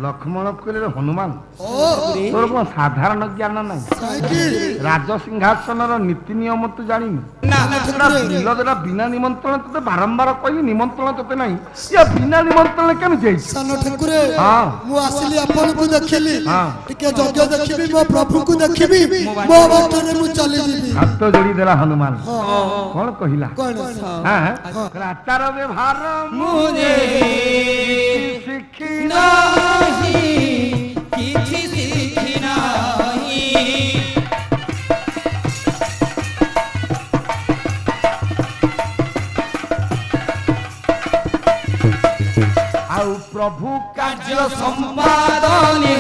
लक्ष्मण कहले हनुमान तोर कौन साधारण ज्ञान ना राज सिंहासन नीति नियम तू जानी बिल बिना निमंत्रण ते बारंबार कही निमंत्रण ते ना या बिना निमंत्रण केमी जाई सान ठाकुर हां मु आसिली आपन को देखिली टिके जगह देखिबी मो प्रभु को देखिबी मो बाटरे मु चली जीबी हाथ जोड़ी देला हनुमान कोन कहिला हां आचार व्यवहार मुझे शिखिना किछि सीखी नाही आउ प्रभु कार्य संपादने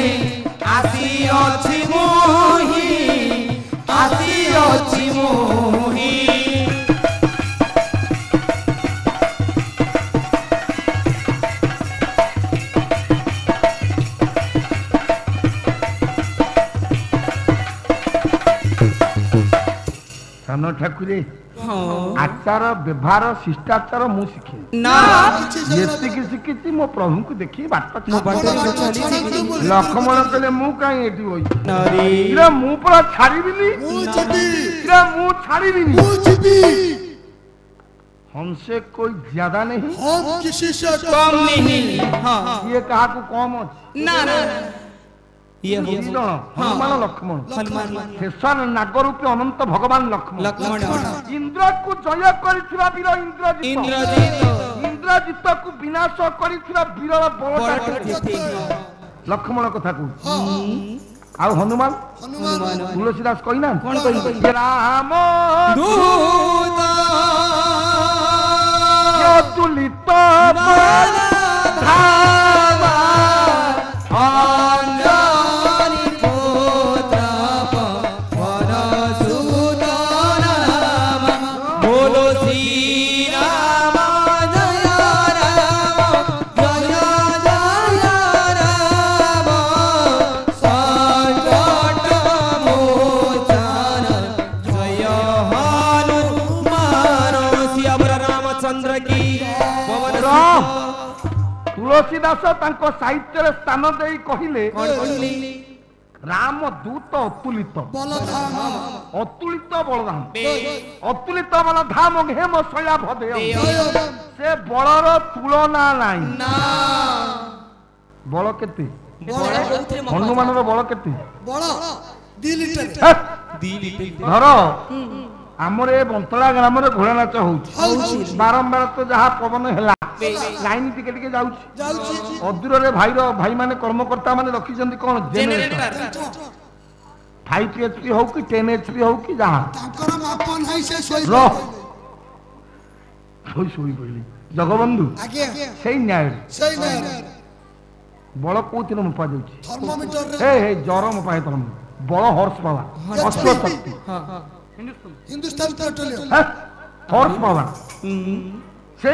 आसी अछि मोहि सानो ठाकुरे आचार व्यवहार शिष्टाचार मु शिखे ये शिखी मो प्रभु को देखी लक्ष्मण कहले मु कहीं एटी होई मु पूरा छाड़ीबिनी मु छाड़ीबिनी हमसे कोई ज्यादा नहीं हम किसी से कम नहीं ये कहा को कम अछि ना ये हनुमान लक्ष्मण शेषर नागरूपी अनंत भगवान लक्ष्मण इंद्र को जय करिथिबा वीर इंद्रजित को विनाश करिथिबा वीर बलटा लक्ष्मण कथा को आ हनुमान तुलसीदास कहिना कोन कहि राम दूत तुलित धावा तुलसीदास तांको साहित्य रे स्थान देई कहिले राम दूत अतुलित बलधाम अतुलित बलधाम हेम शया भदे से बलर तुलना नाही बल केते हनुमान रो बल केते बल 2 लीटर धर आमर ए बंतला ग्राम रे घोड़ा नाच होउची बारंबार तो जहा पवन हैला लाइन टिके टिके जाउची अदूर रे भाई माने कर्मकर्ता माने रखी जंदी कोन जनरेटर 5 एचपी हो कि 10 एचपी हो कि जहा ताकर मापन है से सोई पड़ली जगबंधु आगे सही न्याय बल कोथिन मपा जाउची थर्मोमीटर हे जरो मपा थर्म बल हॉर्स पावर अश्व शक्ति हिंदुस्तान पेट्रोलियम हॉर्स पावर से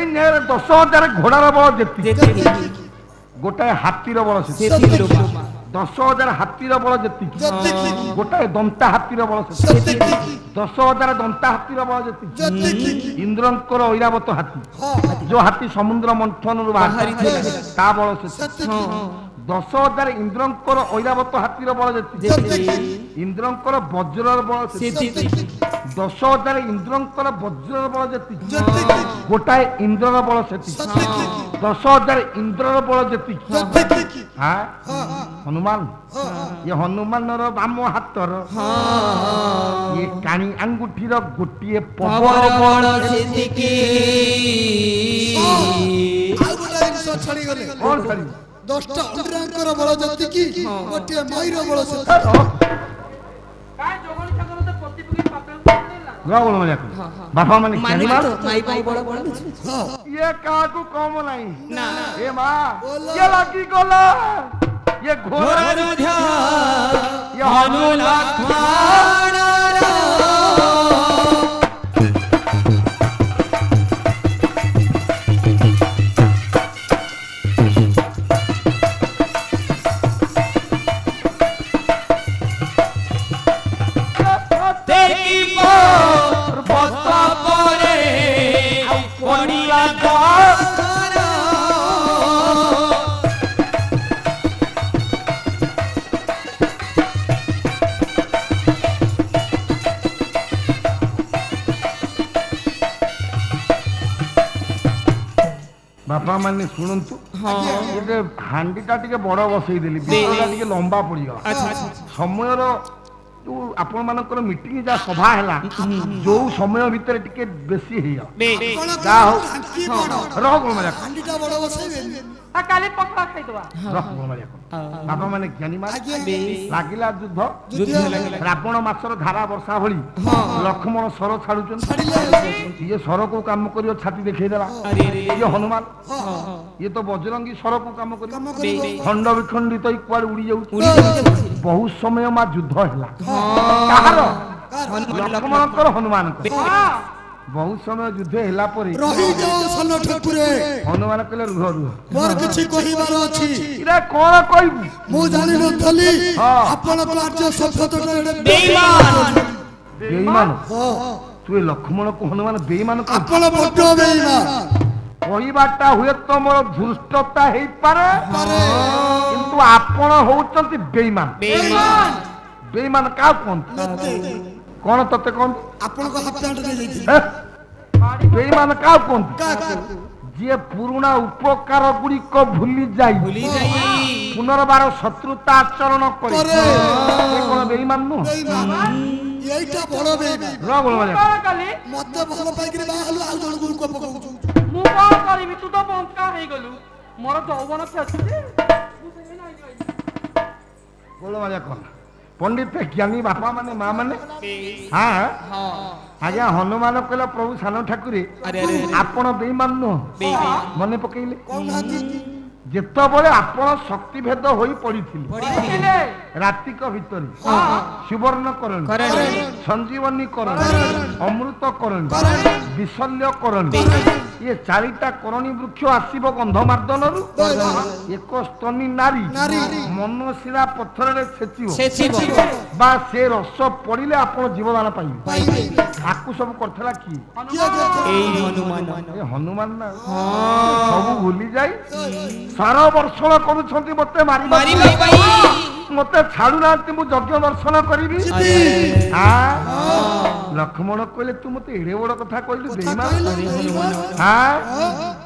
10,000 घोड़ार बल जेती गोटाए हाथीर बल 10,000 हाथीर बल जेती गोटाए दंता हाथीर बल 10,000 दंता हाथीर बल जेती इंद्रंकर ऐरावत हाथी जो हाथी समुद्र मंथन बाहरी ता बल 10,000 इंद्रंकर ऐरावत हाथीर बल जेती इंद्रंकर वज्रर बल 10,000 इंद्रंकर वज्रर बल जेती गोटाए इंद्रर बल सेती 10,000 इंद्रर बल जेती हां हनुमान ये हनुमान रो बाम हातर ये कानी अंगूठी रो गोटिए पवर बल सेती आ छड़ी गले कोन छड़ी 10टा इंद्रंकर बल जेती की गोटिए माईर बल सेती काय जोगणी ठाकुर तो प्रतिपुकी पातल बोल मजा बापा माने माई पाई बड़ बड़ ये का को कम नहीं ना ए मां ये लागी गोला ये घोड़ा ध्या ये हनु लक्ष्मण बापा माने शुणु ये हांडीटा टिके बड़ बसईदेली विषयटा टिके लंबा पड़गला समय जो आपण मानकर मीटिंग जा सभा है जो समय भितर टिके बेसी काली पकड़ा खाइदवा बापा माने ज्ञानी लागिला युद्ध रावण मासर धारा वर्षा भली लक्ष्मण सर छाड़ुचन ये सर को काम करियो छाती देखैदेला ये हनुमान ये तो बजरंगी सर को काम करियो खंड विखंडित कुआड़ उड़ी जाउ बहुत समय मा युद्ध हैला कहार लक्ष्मण हनुमान बहुत समय युद्ध हैला परे रही जाओ सन ठाकुरे हनुमान कहले रुह रुह मोर किछि कहिबार अछि इरा कोन कहबू मु जानि नथली आपण राज्य सभ्यता बेईमान बेईमान तू लक्ष्मण को हनुमान बेईमान को आपण बड्ड बेईमान कहिबाटा हुए तो मोर धृष्टता हेई पारे किंतु आपण होउचंती बेईमान बेईमान बेईमान का कोन कौन तते कौन आपण को हाफ पैंट दे जाई बेईमान का कोन जे पुराना उपकार गुडी को भूली जाई पुनर्बार शत्रुता आचरण करे से कोन बेईमान नु एटा बड़ बेईमान र बोल माने काली मते भल पाइकरी बाहलु आ जण गुल को पकाउछु मु कोन करबी तू तो बंका हे गलु मोर जौवन फेछि बोल माने कोन पंडित ज्ञानी बापा माने माँ माने हाँ आज्ञा हनुमान कहला प्रभु सान ठाकुरे आपण बेईमान नुह मन पकईले जेत बड़े आपण शक्ति भेद होई पड़िथिले रातिक भितर सुवर्ण करण संजीवनी करण अमृत करण विशल्य करण ये चारिटा करणी वृक्ष आसीब गंधमार्दन एक स्तनी नारी मन शिरा पत्थर रे छेचिबो बा से रस पड़िले आपण जीवदान पाइबे आकु सब करथला की ए हनुमान ना सब भूली जाई सारा वर्षण करूछंती मते मारी मते छाड़ू ना मु यज्ञ दर्शन करिबी लक्ष्मण कहले तू मते एड़े बड़ कथा कहलु बेईमान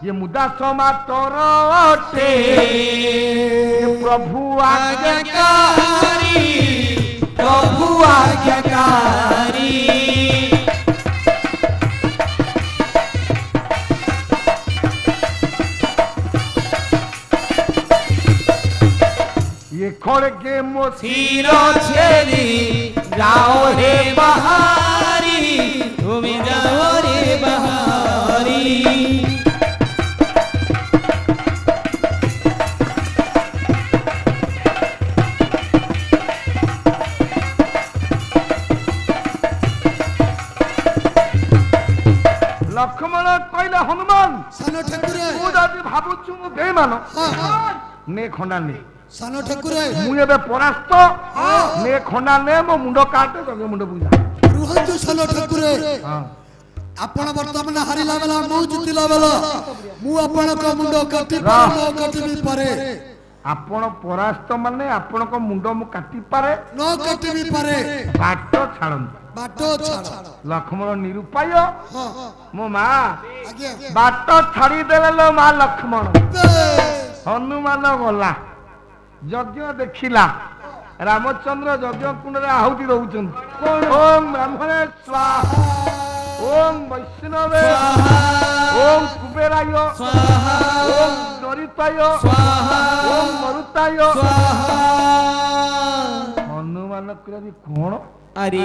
ये मुदा समा तोरटे प्रभु आज्ञाकारी ये खोड़ के मोसीरो छेरी जाओ रे बहारी तुम जाओ रे बहारी लक्ष्मण कहले हनुमान सान ठाकुरे तू जदि भाबुछु मु बेईमान ने खंडा ने सान ठाकुरे मु एबे परास्त ने खंडा ने मो मुंडो काटे जगे मुंडो बुझा रुहंतु सान ठाकुरे आपण वर्तमान हारिला बेला मु जितिला बेला मु आपण को मुंडो काटी काटी भी पारे आपण परास्त माने आपण को मुंडो मु काटी पारे न काटी भी पारे बाटो छाड़न बाटो छाड़ लक्ष्मण निरुपाय मो मा बाटो छाड़ी देले लो मा लक्ष्मण हनुमान गला यज्ञ देखिला रामचंद्र यज्ञ कुंड रे आहुति रहउछन ओम ब्राह्मणे स्वाहा ओम वैष्णवे ओम कुबेराय ओम दरिताय ओम मरुताय हनुमान कहले कोन अरे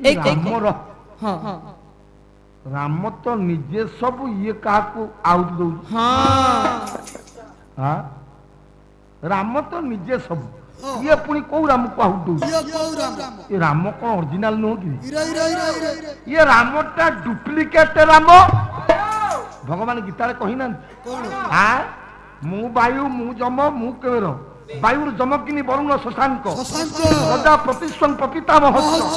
एक राम तो निजे सब ये काकू आउट दउ हाँ राम तो निजे सब ये पुणी कौ राम को आउट दउ ये राम कौन ओरिजिनल नो कि ये रामटा डुप्लीकेट राम भगवान गीता रे कहि ना हाँ मु वायु मु जम मु केर वायुर जमकिनी वरुण शशांक सदा प्रतिस्वं पतिता महस्स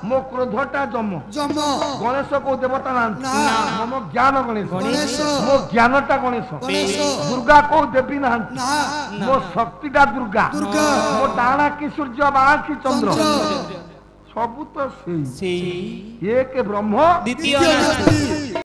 मो क्रोधटा जम गणेश को देवता ना मम ज्ञान गणेश मो ज्ञानटा गणेश दुर्गा को देवी ना मो शक्तिटा दुर्गा मो डाणा की सूर्य बाणा की चंद्र सब तो सेई एक ब्रह्म द्वितीय